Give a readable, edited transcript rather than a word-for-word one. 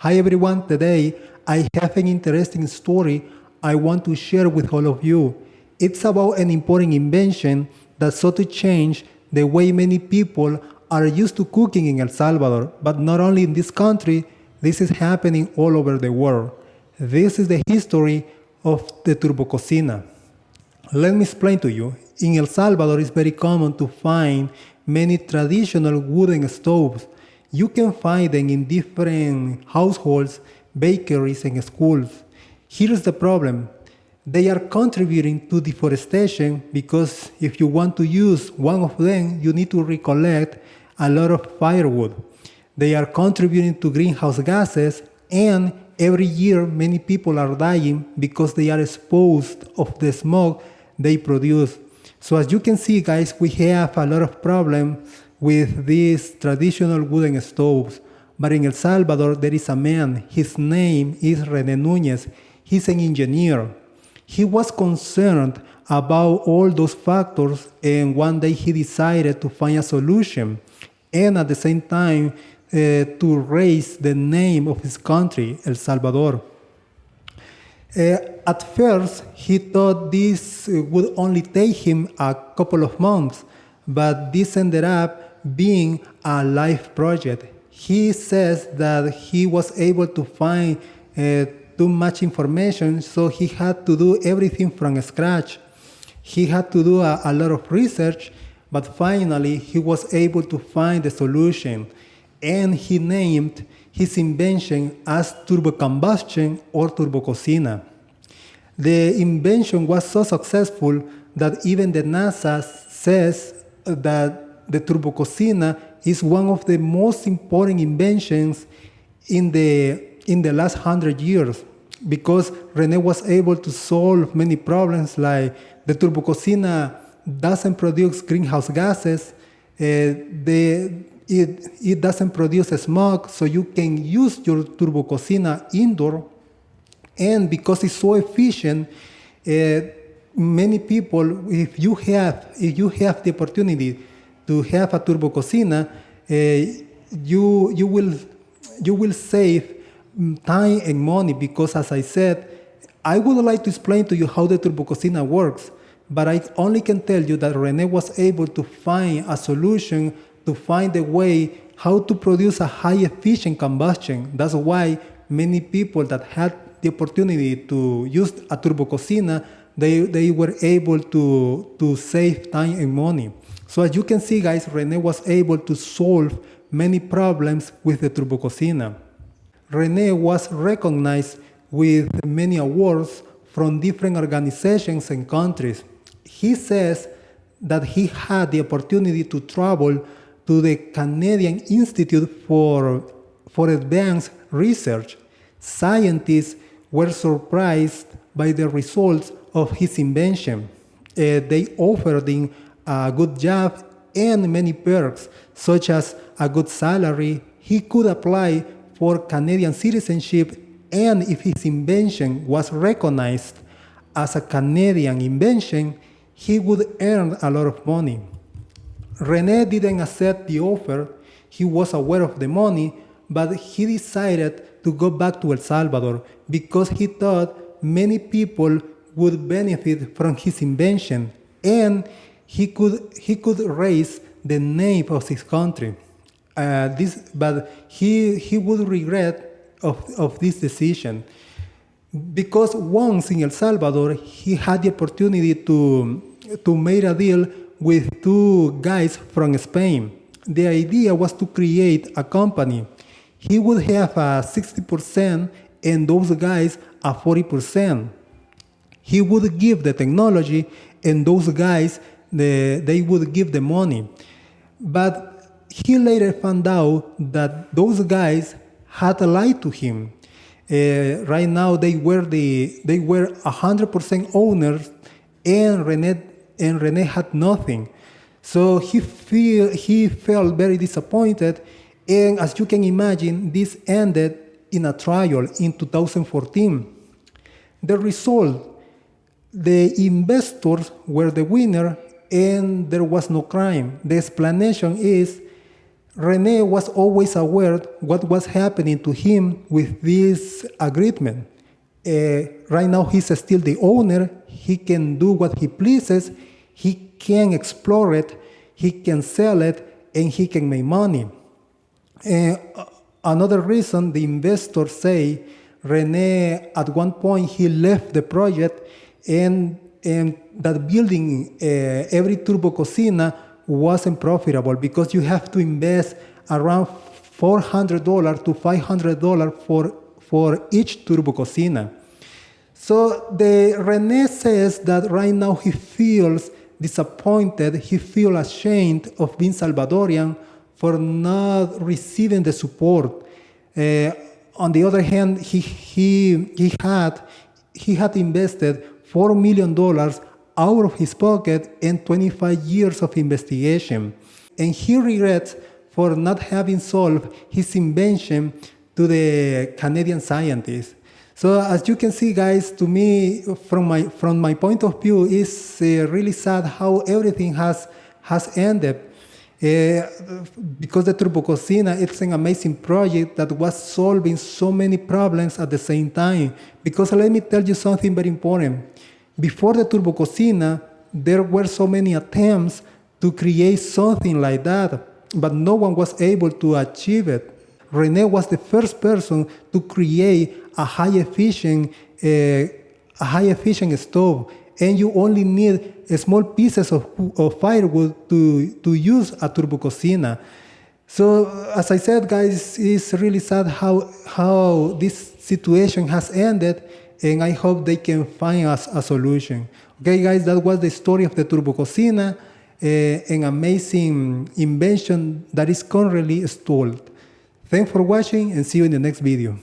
Hi everyone, today I have an interesting story I want to share with all of you. It's about an important invention that sought to change the way many people are used to cooking in El Salvador, but not only in this country, this is happening all over the world. This is the history of the turbococina. Let me explain to you. In El Salvador, it's very common to find many traditional wooden stoves. You can find them in different households, bakeries, and schools. Here's the problem. They are contributing to deforestation because if you want to use one of them, you need to recollect a lot of firewood. They are contributing to greenhouse gases, and every year many people are dying because they are exposed of the smoke they produce. So as you can see, guys, we have a lot of problems with these traditional wooden stoves. But in El Salvador, there is a man. His name is René Núñez. He's an engineer. He was concerned about all those factors, and one day he decided to find a solution, and at the same time to raise the name of his country, El Salvador. At first, he thought this would only take him a couple of months, but this ended up being a life project. He says that he was able to find too much information, so he had to do everything from scratch. He had to do a lot of research, but finally he was able to find the solution, and he named his invention as turbocombustion or turbococina. The invention was so successful that even the NASA says that the turbococina is one of the most important inventions in the last 100 years, because René was able to solve many problems, like the turbococina doesn't produce greenhouse gases, it doesn't produce smoke, so you can use your turbococina indoor, and because it's so efficient, many people, if you have the opportunity to have a turbococina, you will save time and money, because as I said, I would like to explain to you how the turbococina works, but I only can tell you that René was able to find a solution, to find a way how to produce a high efficient combustion. That's why many people that had the opportunity to use a turbococina, they were able to save time and money. So as you can see, guys, René was able to solve many problems with the turbococina. René was recognized with many awards from different organizations and countries. He says that he had the opportunity to travel to the Canadian Institute for Advanced Research. Scientists were surprised by the results of his invention. They offered him a good job and many perks, such as a good salary. He could apply for Canadian citizenship, and if his invention was recognized as a Canadian invention, he would earn a lot of money. René didn't accept the offer. He was aware of the money, but he decided to go back to El Salvador because he thought many people would benefit from his invention, and he could raise the name of his country. But he would regret of this decision, because once in El Salvador he had the opportunity to make a deal with two guys from Spain. The idea was to create a company. He would have a 60% and those guys a 40%. He would give the technology and those guys they would give the money. But he later found out that those guys had lied to him. Right now they were 100% owners, and René had nothing. So he felt very disappointed, and as you can imagine, this ended in a trial in 2014. The result, the investors were the winner, and there was no crime. The explanation is Rene was always aware what was happening to him with this agreement. Right now, he's still the owner. He can do what he pleases. He can explore it. He can sell it, and he can make money. Another reason the investors say Rene, at one point, he left the project, and that building every turbo cocina wasn't profitable because you have to invest around $400 to $500 for each turbo cocina. So the Rene says that right now he feels disappointed, he feels ashamed of being Salvadorian for not receiving the support. On the other hand, he had invested $4 million out of his pocket and 25 years of investigation. And he regrets for not having solved his invention to the Canadian scientists. So as you can see, guys, to me, from my point of view, it's really sad how everything has ended. Because the Turbo Cocina, it's an amazing project that was solving so many problems at the same time. Because let me tell you something very important. Before the Turbo Cocina, there were so many attempts to create something like that, but no one was able to achieve it. Rene was the first person to create a high efficient stove, and you only need small pieces of firewood to use a Turbo Cocina. So, as I said, guys, it's really sad how this situation has ended, and I hope they can find us a solution. Okay, guys, that was the story of the Turbo Cocina, an amazing invention that is currently stalled. Thanks for watching, and see you in the next video.